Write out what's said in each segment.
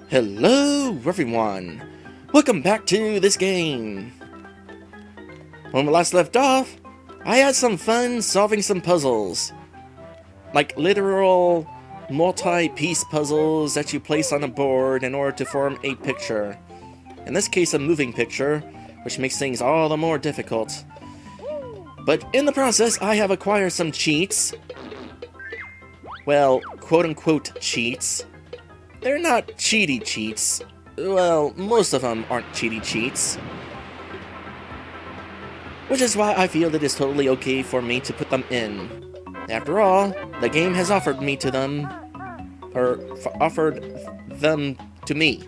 Hello everyone! Welcome back to this game! When we last left off, I had some fun solving some puzzles. Like literal multi-piece puzzles that you place on a board in order to form a picture. In this case a moving picture, which makes things all the more difficult. But in the process I have acquired some cheats. Well, quote-unquote cheats. They're not cheaty cheats. Well, most of them aren't cheaty cheats. Which is why I feel it is totally okay for me to put them in. After all, the game has offered me to them, or offered them to me.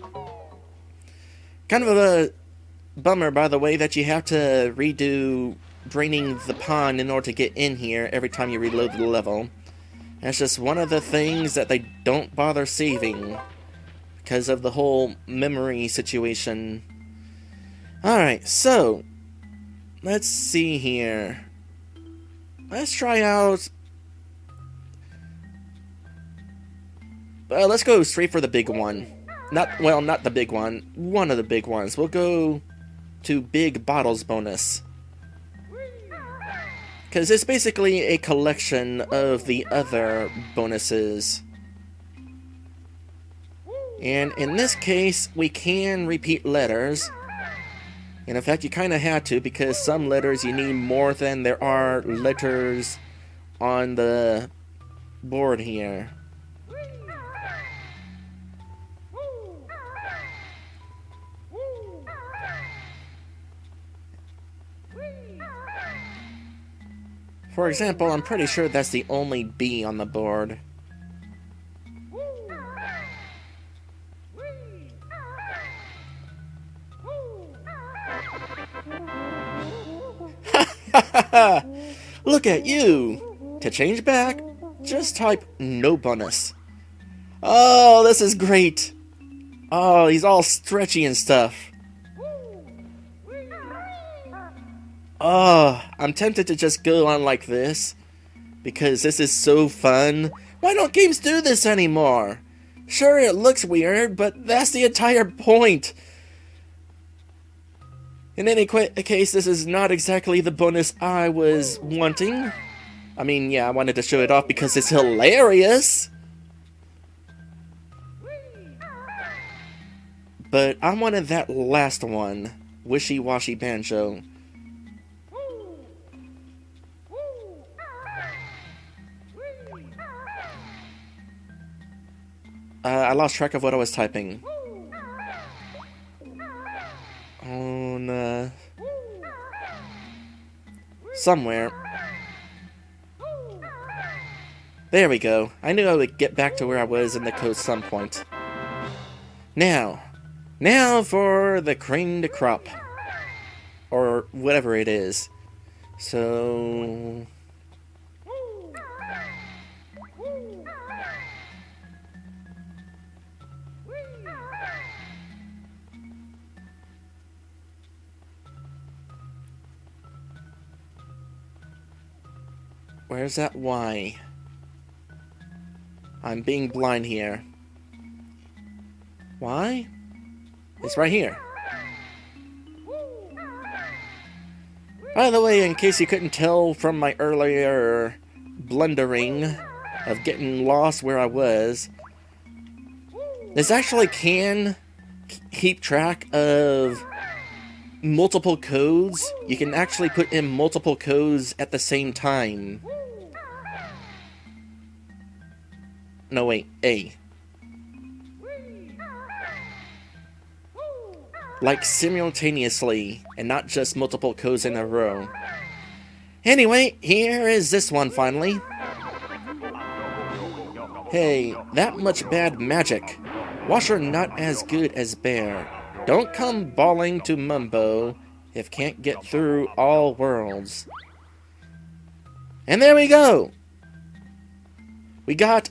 Kind of a bummer, by the way, that you have to redo draining the pond in order to get in here every time you reload the level. That's just one of the things that they don't bother saving because of the whole memory situation. Alright, so let's see here. Let's try out... let's go straight for the big one. Not the big one. One of the big ones. We'll go to Big Bottles bonus. Because it's basically a collection of the other bonuses. And in this case, we can repeat letters. And in fact, you kind of had to, because some letters you need more than there are letters on the board here. For example, I'm pretty sure that's the only B on the board. Look at you! To change back, just type no bonus. Oh, this is great! Oh, he's all stretchy and stuff. Oh, I'm tempted to just go on like this, because this is so fun. Why don't games do this anymore? Sure, it looks weird, but that's the entire point. In any case, this is not exactly the bonus I was wanting. I mean, yeah, I wanted to show it off because it's hilarious. But I wanted that last one, Wishy-Washy Banjo. I lost track of what I was typing. On, somewhere. There we go. I knew I would get back to where I was in the code some point. Now for the crane de crop. Or whatever it is. So... where's that Y? I'm being blind here. Y? It's right here. By the way, in case you couldn't tell from my earlier blundering of getting lost where I was, this actually can keep track of multiple codes. You can actually put in multiple codes at the same time. No, wait, A. Like simultaneously, and not just multiple codes in a row. Anyway, here is this one finally. Hey, that much bad magic. Washer not as good as bear. Don't come bawling to Mumbo if can't get through all worlds. And there we go! We got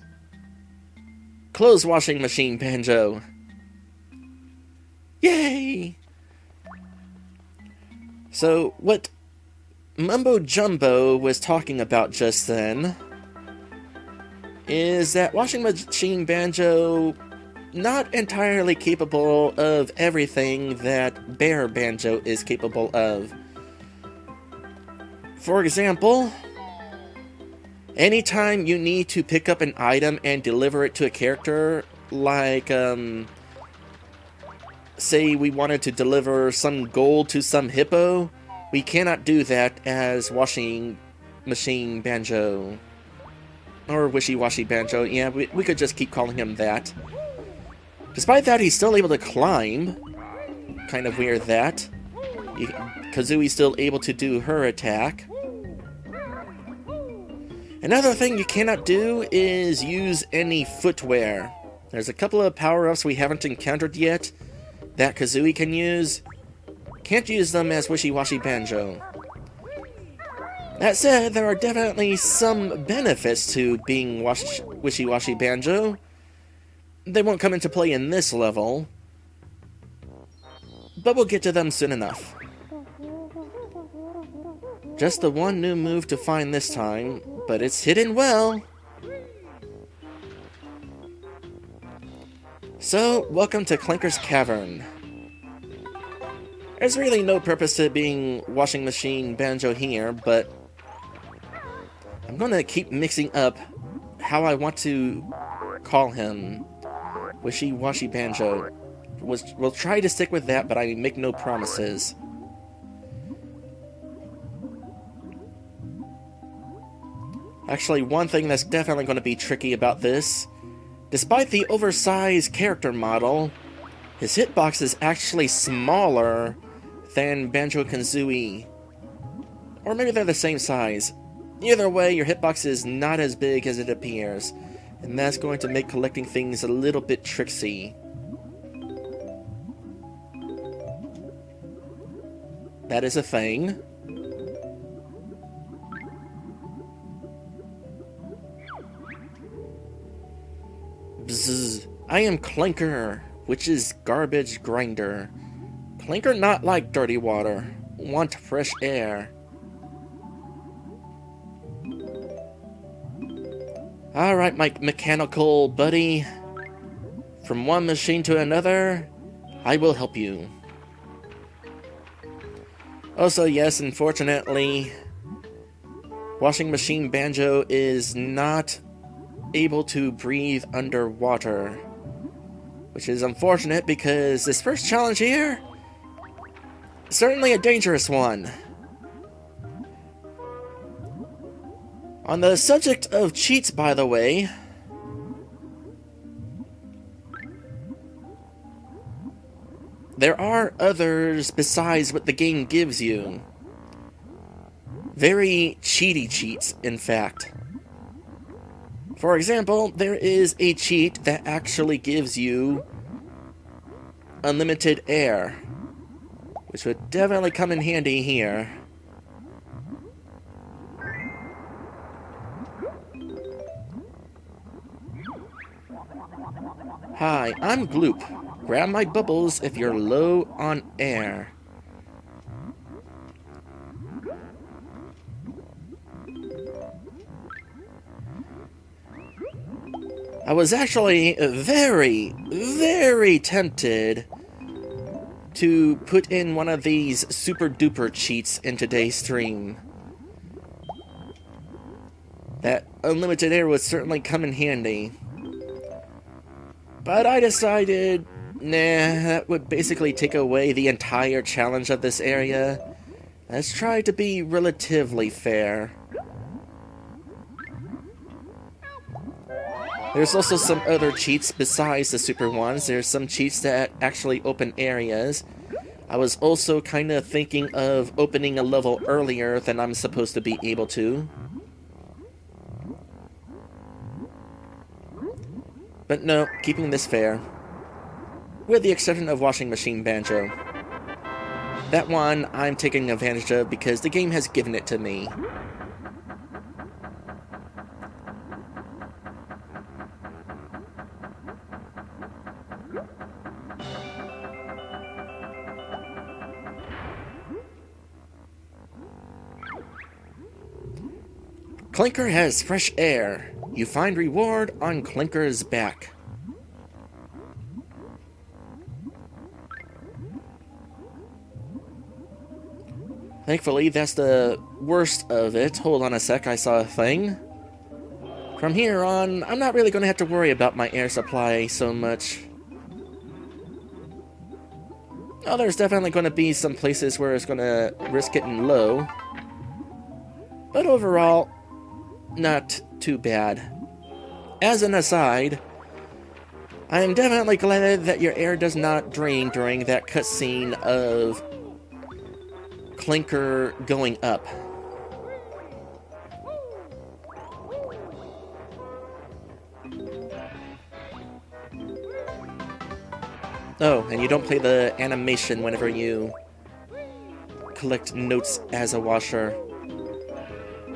clothes washing machine Banjo. Yay! So, what Mumbo Jumbo was talking about just then is that washing machine Banjo not entirely capable of everything that Bear Banjo is capable of. For example, anytime you need to pick up an item and deliver it to a character, like, say we wanted to deliver some gold to some hippo, we cannot do that as Washing Machine Banjo. Or Wishy-Washy Banjo, yeah, we could just keep calling him that. Despite that, he's still able to climb. Kind of weird that. Kazooie's still able to do her attack. Another thing you cannot do is use any footwear. There's a couple of power-ups we haven't encountered yet that Kazooie can use. Can't use them as Wishy-Washy Banjo. That said, there are definitely some benefits to being Wishy-Washy Banjo. They won't come into play in this level, but we'll get to them soon enough. Just the one new move to find this time, but it's hidden well. So, welcome to Clanker's Cavern. There's really no purpose to being Washing Machine Banjo here, but I'm gonna keep mixing up how I want to call him. Wishy-Washy Banjo. We'll try to stick with that, but I make no promises. Actually, one thing that's definitely going to be tricky about this, despite the oversized character model, his hitbox is actually smaller than Banjo-Kazooie. Or maybe they're the same size. Either way, your hitbox is not as big as it appears, and that's going to make collecting things a little bit tricksy. That is a thing. Bzzz. I am Clanker, which is garbage grinder. Clanker not like dirty water. Want fresh air. Alright, my mechanical buddy. From one machine to another, I will help you. Also, yes, unfortunately, Washing Machine Banjo is not able to breathe underwater. Which is unfortunate because this first challenge here is certainly a dangerous one. On the subject of cheats, by the way, there are others besides what the game gives you. Very cheaty cheats, in fact. For example, there is a cheat that actually gives you unlimited air, which would definitely come in handy here. Hi, I'm Gloop. Grab my bubbles if you're low on air. I was actually very, very tempted to put in one of these super duper cheats in today's stream. That unlimited air would certainly come in handy. But I decided, nah, that would basically take away the entire challenge of this area. Let's try to be relatively fair. There's also some other cheats besides the super ones. There's some cheats that actually open areas. I was also kind of thinking of opening a level earlier than I'm supposed to be able to. But no, keeping this fair. With the exception of Washing Machine Banjo. That one I'm taking advantage of because the game has given it to me. Clanker has fresh air. You find reward on Clanker's back. Thankfully, that's the worst of it. Hold on a sec, I saw a thing. From here on, I'm not really going to have to worry about my air supply so much. Oh, there's definitely going to be some places where it's going to risk getting low. But overall, not too bad. As an aside, I am definitely glad that your air does not drain during that cutscene of Clanker going up. Oh, and you don't play the animation whenever you collect notes as a washer.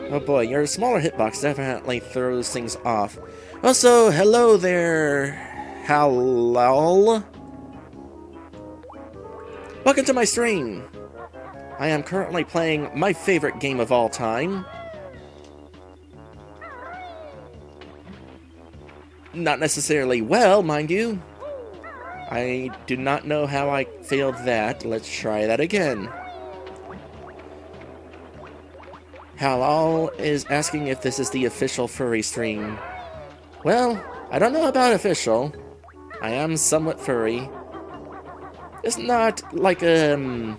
Oh boy, your smaller hitbox definitely throws things off. Also, hello there, Halal. Welcome to my stream. I am currently playing my favorite game of all time. Not necessarily well, mind you. I do not know how I failed that. Let's try that again. Halal is asking if this is the official furry stream. Well, I don't know about official. I am somewhat furry. It's not like a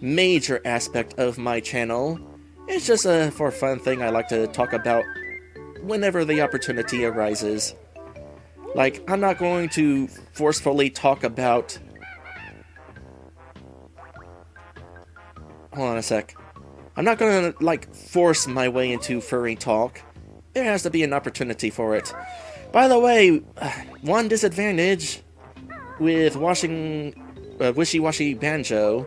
major aspect of my channel. It's just a for fun thing I like to talk about whenever the opportunity arises. Like, I'm not going to forcefully talk about... Hold on a sec. I'm not gonna, like, force my way into furry talk. There has to be an opportunity for it. By the way, one disadvantage with watching Wishy-Washy Banjo,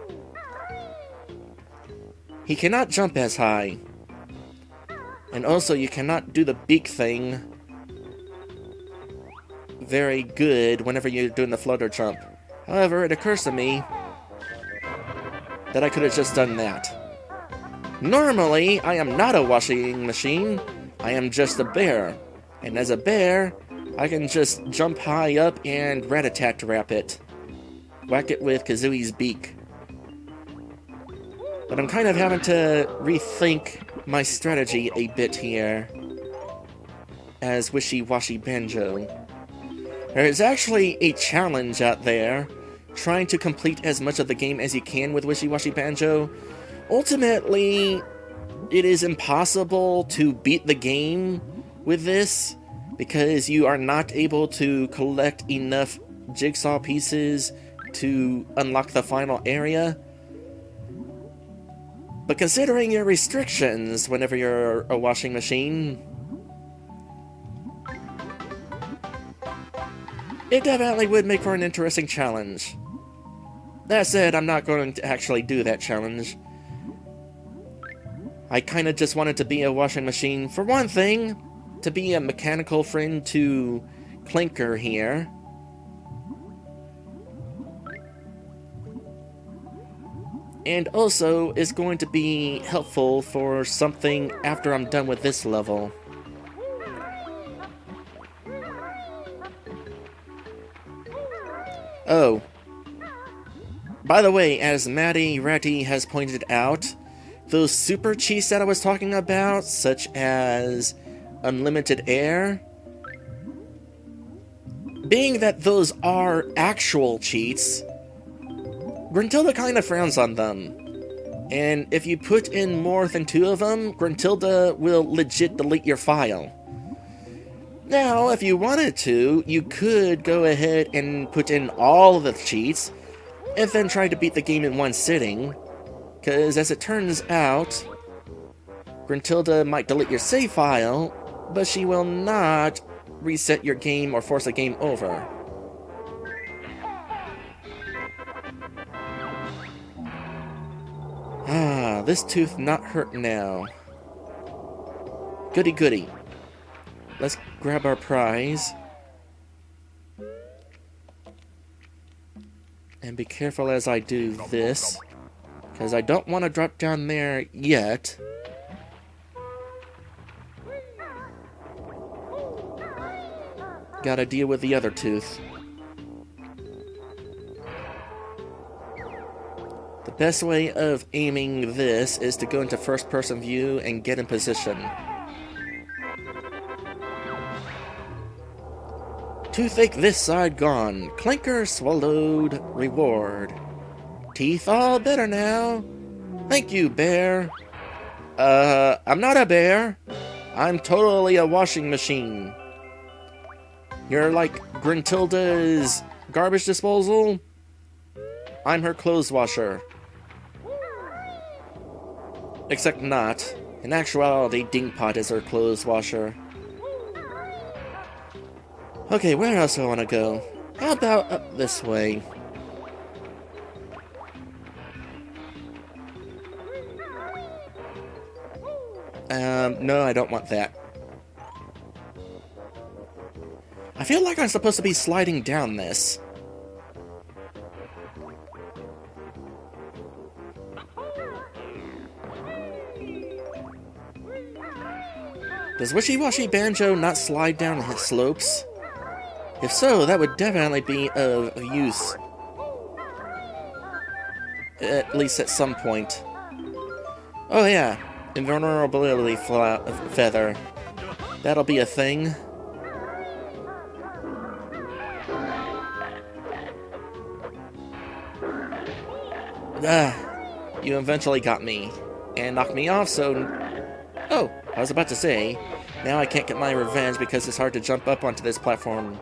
he cannot jump as high. And also, you cannot do the beak thing very good whenever you're doing the flutter jump. However, it occurs to me that I could have just done that. Normally, I am not a washing machine. I am just a bear. And as a bear, I can just jump high up and rat-a-tat-rap it. Whack it with Kazooie's beak. But I'm kind of having to rethink my strategy a bit here as Wishy-Washy Banjo. There is actually a challenge out there trying to complete as much of the game as you can with Wishy-Washy Banjo. Ultimately, it is impossible to beat the game with this because you are not able to collect enough jigsaw pieces to unlock the final area. But considering your restrictions whenever you're a washing machine, it definitely would make for an interesting challenge. That said, I'm not going to actually do that challenge. I kinda just wanted to be a washing machine, for one thing, to be a mechanical friend to Clanker here. And also, it's going to be helpful for something after I'm done with this level. Oh. By the way, as Maddie Ratty has pointed out, those super cheats that I was talking about, such as unlimited air, being that those are actual cheats, Gruntilda kind of frowns on them. And if you put in more than 2 of them, Gruntilda will legit delete your file. Now, if you wanted to, you could go ahead and put in all of the cheats, and then try to beat the game in one sitting, because as it turns out, Gruntilda might delete your save file, but she will not reset your game or force a game over. Ah, this tooth not hurt now. Goody goody. Let's grab our prize. And be careful as I do this, because I don't want to drop down there yet. Gotta deal with the other tooth. Best way of aiming this is to go into first-person view and get in position. Toothache this side gone. Clanker swallowed. Reward. Teeth all better now. Thank you, bear. I'm not a bear. I'm totally a washing machine. You're like Gruntilda's garbage disposal? I'm her clothes washer. Except not. In actuality, Dingpot is her clothes washer. Okay, where else do I want to go? How about up this way? No, I don't want that. I feel like I'm supposed to be sliding down this. Does Wishy-Washy Banjo not slide down his slopes? If so, that would definitely be of use. At least at some point. Oh yeah, invulnerability feather. That'll be a thing. You eventually got me. And knocked me off, so... Oh, I was about to say, now I can't get my revenge because it's hard to jump up onto this platform.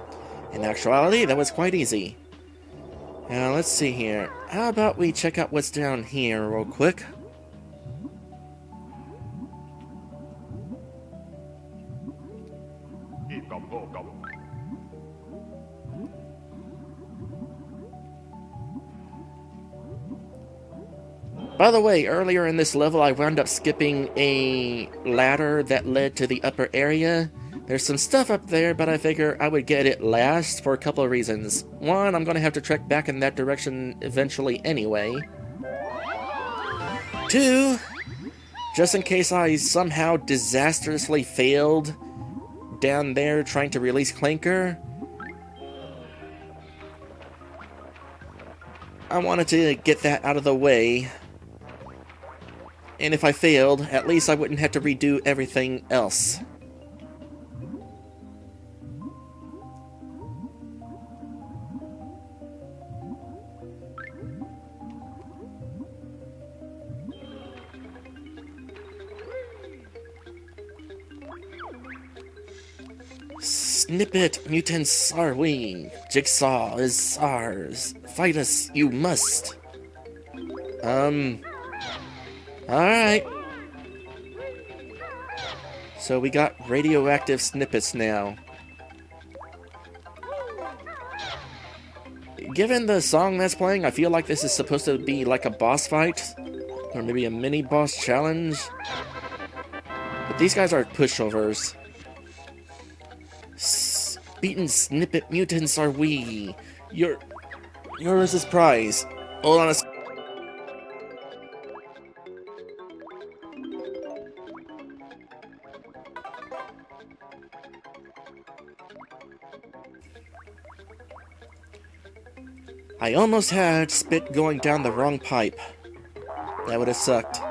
In actuality, that was quite easy. Now, let's see here. How about we check out what's down here real quick? By the way, earlier in this level I wound up skipping a ladder that led to the upper area. There's some stuff up there, but I figure I would get it last for a couple of reasons. One, I'm going to have to trek back in that direction eventually anyway. Two, just in case I somehow disastrously failed down there trying to release Clanker, I wanted to get that out of the way. And if I failed, at least I wouldn't have to redo everything else. Snippet mutants are we. Jigsaw is ours. Fight us, you must. Alright. So we got radioactive snippets now. Given the song that's playing, I feel like this is supposed to be like a boss fight. Or maybe a mini-boss challenge. But these guys are pushovers. Beaten snippet mutants are we. Yours is prize. Hold on a second. I almost had spit going down the wrong pipe. That would have sucked.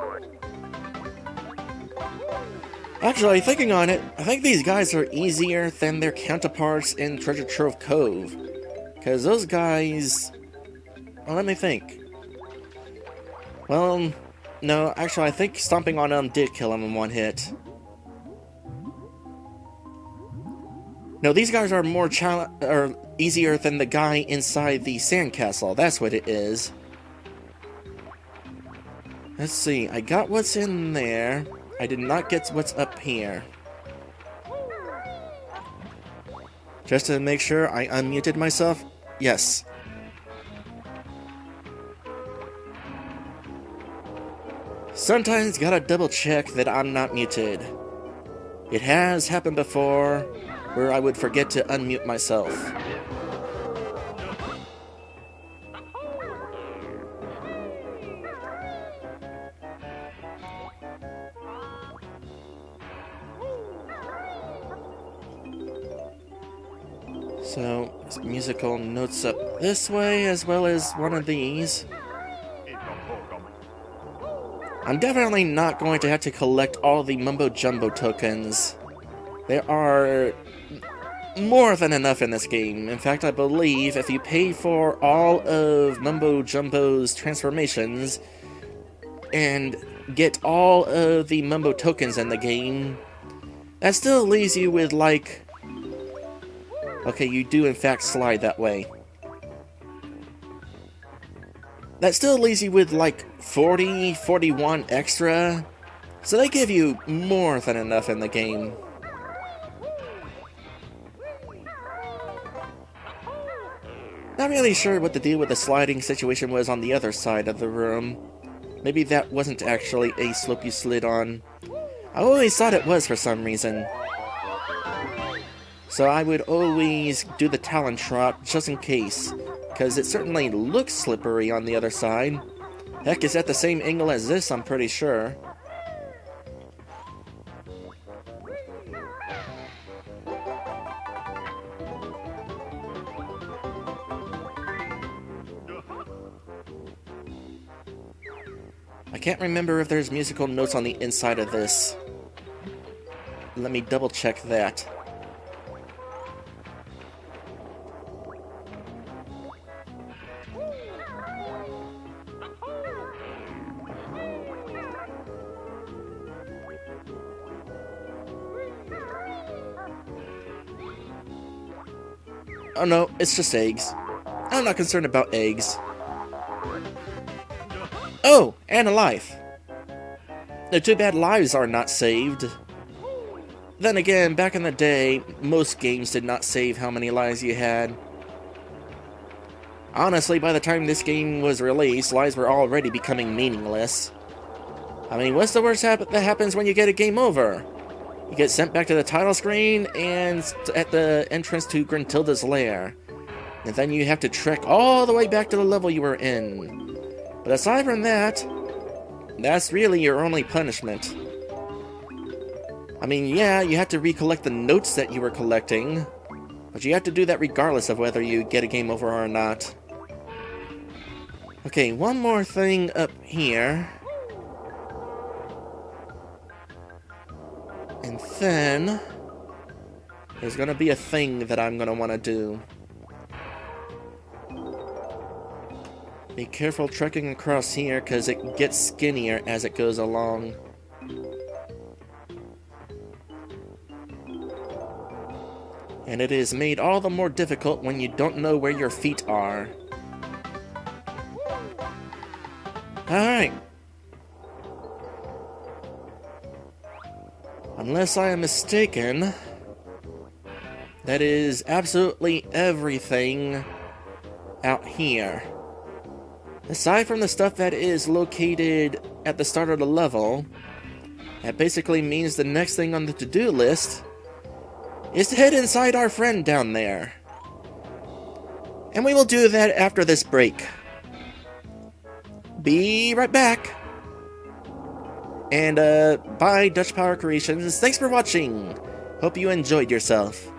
Actually, thinking on it, I think these guys are easier than their counterparts in Treasure Trove Cove. Because those guys... Well, let me think. Well, no, actually, I think stomping on them did kill him in one hit. No, these guys are more easier than the guy inside the sandcastle. That's what it is. Let's see. I got what's in there. I did not get what's up here. Just to make sure I unmuted myself. Yes. Sometimes gotta double check that I'm not muted. It has happened before, where I would forget to unmute myself. So, musical notes up this way, as well as one of these. I'm definitely not going to have to collect all the Mumbo Jumbo tokens. There are more than enough in this game. In fact, I believe if you pay for all of Mumbo Jumbo's transformations and get all of the Mumbo tokens in the game, that still leaves you with like... Okay, you do in fact slide that way. That still leaves you with like 40, 41 extra, so they give you more than enough in the game. Not really sure what the deal with the sliding situation was on the other side of the room. Maybe that wasn't actually a slope you slid on. I always thought it was for some reason. So I would always do the Talon Trot just in case, because it certainly looks slippery on the other side. Heck, it's at the same angle as this, I'm pretty sure. I can't remember if there's musical notes on the inside of this. Let me double check that. Oh no, it's just eggs. I'm not concerned about eggs. Oh, and a life. No, too bad lives are not saved. Then again, back in the day, most games did not save how many lives you had. Honestly, by the time this game was released, lives were already becoming meaningless. I mean, what's the worst that happens when you get a game over? You get sent back to the title screen and at the entrance to Gruntilda's lair. And then you have to trek all the way back to the level you were in. But aside from that, that's really your only punishment. I mean, yeah, you have to recollect the notes that you were collecting, but you have to do that regardless of whether you get a game over or not. Okay, one more thing up here. And then there's gonna be a thing that I'm gonna want to do. Be careful trekking across here, because it gets skinnier as it goes along. And it is made all the more difficult when you don't know where your feet are. Alright. Unless I am mistaken, that is absolutely everything out here. Aside from the stuff that is located at the start of the level, that basically means the next thing on the to-do list is to head inside our friend down there. And we will do that after this break. Be right back. And, bye Dutch Power Creations. Thanks for watching. Hope you enjoyed yourself.